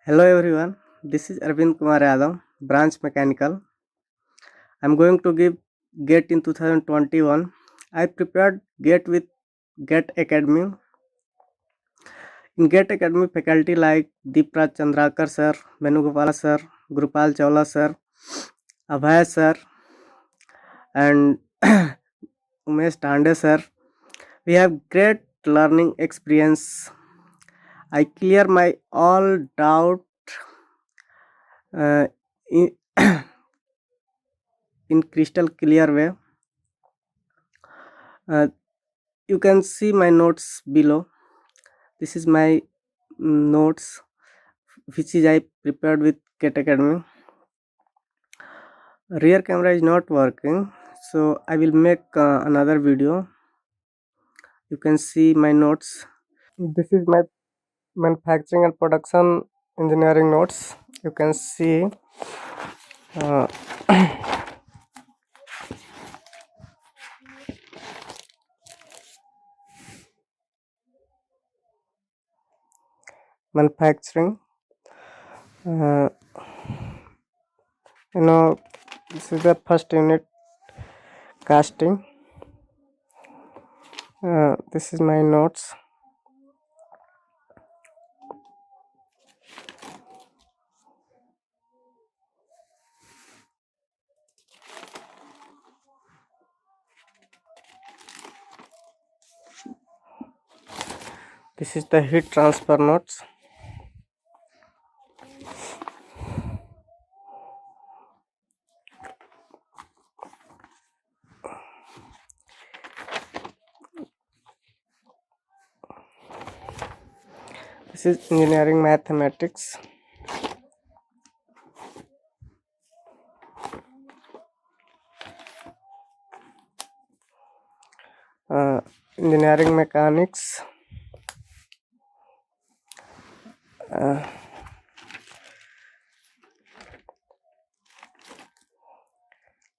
Hello everyone, this is Arvind Kumar, branch mechanical. I'm going to give GATE in 2021. I prepared GATE with GATE Academy. In GATE Academy, faculty like Deepraj Chandrakar sir, Venugopala sir, Gurupal Chawla sir, Abhay sir, and Umesh Tande sir. We have great learning experience. I clear my all doubt uh, in, in crystal clear way. You can see my notes below. This is my notes which is I prepared with Cat Academy. Rear camera is not working, so I will make another video. You can see my notes. This is my manufacturing and production engineering notes. You can see uh, manufacturing. Uh, this is the first unit casting. This is my notes. This is the heat transfer notes. This is engineering mathematics. Engineering mechanics.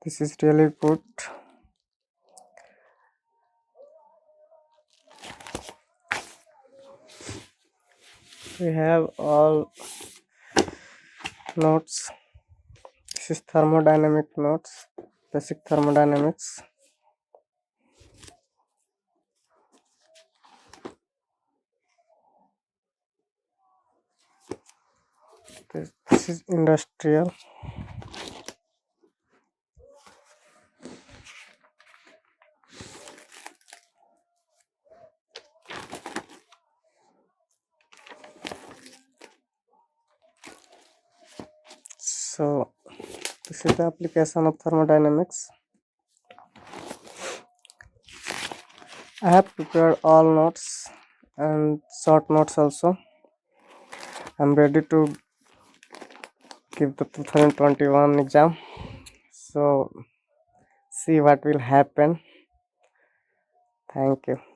This is really good. We have all notes. This is thermodynamic notes, basic thermodynamics. This is industrial. So this is the application of thermodynamics. I have prepared all notes and short notes also. I'm ready to give the 2021 exam. So see what will happen. Thank you.